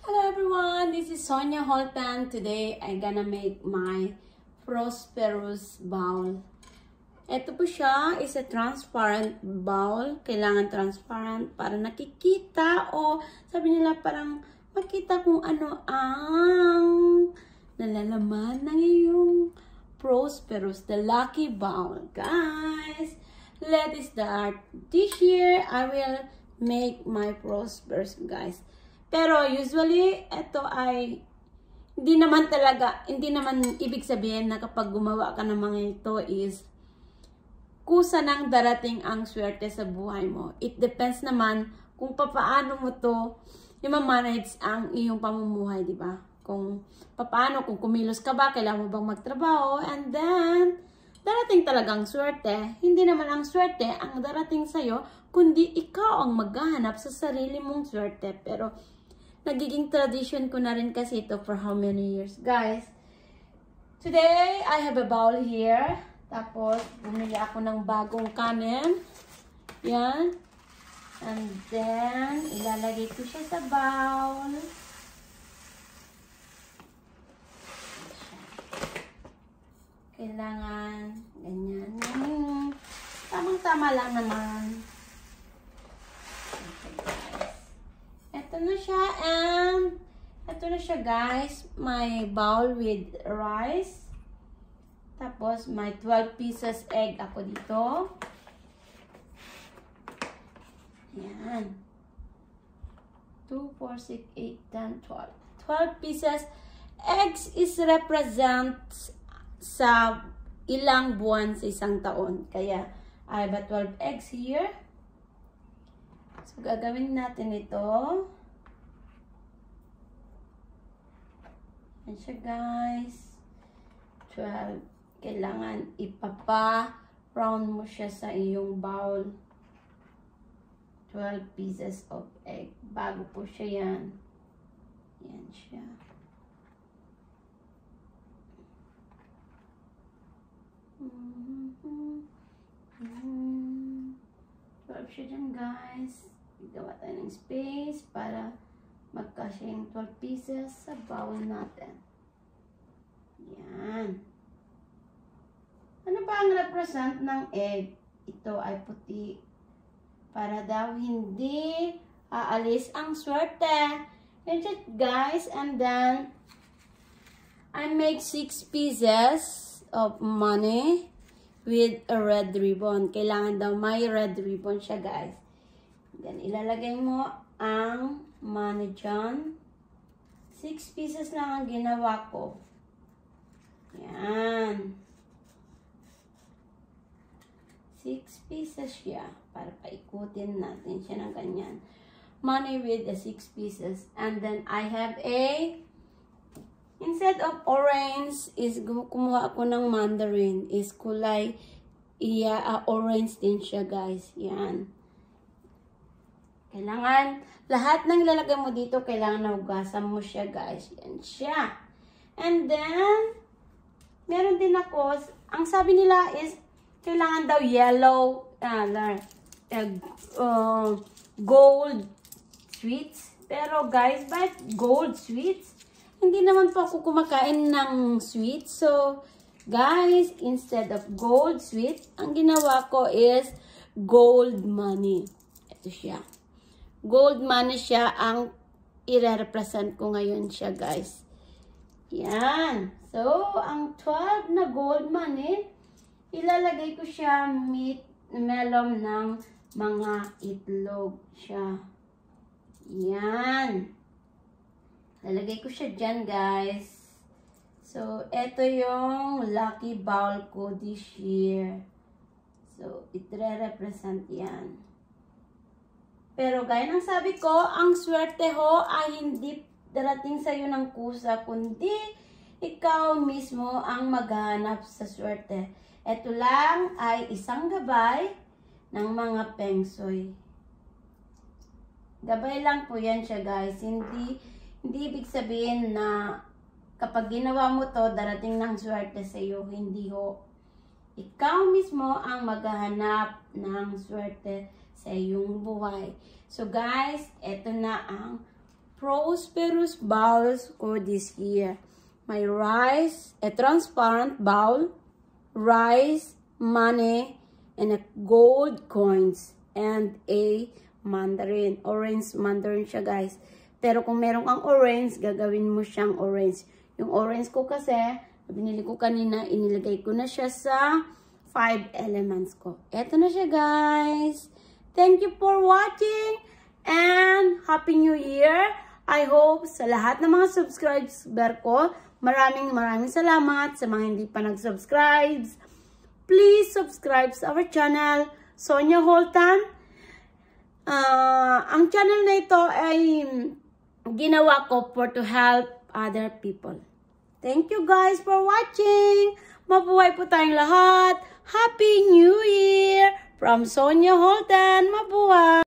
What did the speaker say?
Hello everyone, this is Sonia Holtan. Today, I'm gonna make my prosperous bowl. Ito po siya is a transparent bowl. Kailangan transparent para nakikita o sabi nila parang makita kung ano ang nalalaman ng iyong prosperous, the lucky bowl. Guys, let's start. This year, I will make my prosperous, guys. Pero usually, ito ay hindi naman ibig sabihin na kapag gumawa ka ng mga ito is kusa nang darating ang swerte sa buhay mo. It depends naman kung paano mo to i-manage ang iyong pamumuhay, di ba? Kung paano, kung kumilos ka ba, kailangan mo bang magtrabaho, and then darating talagang swerte. Hindi naman ang swerte ang darating sa'yo, kundi ikaw ang maghahanap sa sarili mong swerte. Pero nagiging tradition ko na rin kasi ito for how many years. Guys, today, I have a bowl here. Tapos, bumili ako ng bagong kanin. Yan. And then, ilalagay ko siya sa bowl. Kailangan, ganyan. Tamang-tama lang naman. Ito na siya, and ito na siya, guys. My bowl with rice. Tapos, may 12 pieces egg ako dito. Yan. 2, 4, 6, 8, 10, 12. 12 pieces. Eggs is represents sa ilang buwan sa isang taon. Kaya, I have 12 eggs here. So, gagawin natin ito. Yan siya, guys. 12. Kailangan ipapa-round mo siya sa iyong bowl. 12 pieces of egg. Bago po siya yan. Yan siya. Siya dyan, guys. Gawa tayo ng space para magkasya yung 12 pieces sa bowl natin. Yan. Ano ba ang represent ng egg? Ito ay puti. Para daw hindi aalis ang swerte. Yan siya, guys. And then, I make 6 pieces of money with a red ribbon. Kailangan daw may red ribbon siya, guys. Then, ilalagay mo ang money dyan. 6 pieces lang ang ginawa ko. Yan. 6 pieces siya. Para paikutin natin siya ng ganyan. Money with the 6 pieces. And then, I have a instead of orange, is kumuha ako ng mandarin. Is kulay, orange din siya, guys. Yan. Kailangan, lahat ng ilalagay mo dito, kailangan nahugasan mo siya, guys. Yan siya. And then, meron din ako, ang sabi nila is, kailangan daw yellow, gold sweets. Pero, guys, bakit gold sweets? Hindi naman po ako kumakain ng sweet. So, guys, instead of gold sweet, ang ginawa ko is gold money. Ito siya. Gold money siya ang i-represent ko ngayon siya, guys. Yan. So, ang 12 na gold money, ilalagay ko siya melon ng mga itlog siya. Yan. Lalagay ko siya dyan, guys. So, ito yung lucky bowl ko this year. So, it re-represent yan. Pero, gaya ng sabi ko, ang swerte ho ay hindi darating sa'yo ng kusa, kundi ikaw mismo ang maghanap sa swerte. Ito lang ay isang gabay ng mga Feng Shui. Gabay lang po yan siya, guys. Hindi ibig sabihin na kapag ginawa mo to, darating ng swerte sa iyo. Hindi ho. Ikaw mismo ang maghahanap ng swerte sa iyong buhay. So guys, eto na ang prosperous bowls ko this year. My rice, a transparent bowl, rice, money, and a gold coins, and a mandarin. Orange mandarin siya, guys. Pero kung meron kang orange, gagawin mo siyang orange. Yung orange ko kasi, binili ko kanina, inilagay ko na siya sa 5 elements ko. Eto na siya, guys. Thank you for watching and Happy New Year. I hope sa lahat ng mga subscriber ko, maraming salamat sa mga hindi pa nag-subscribe. Please subscribe sa our channel, Sonia Holtan. Ang channel na ito ay ginawa ko to help other people. Thank you guys for watching. Mabuhay po tayong lahat. Happy New Year from Sonia Holtan. Mabuhay!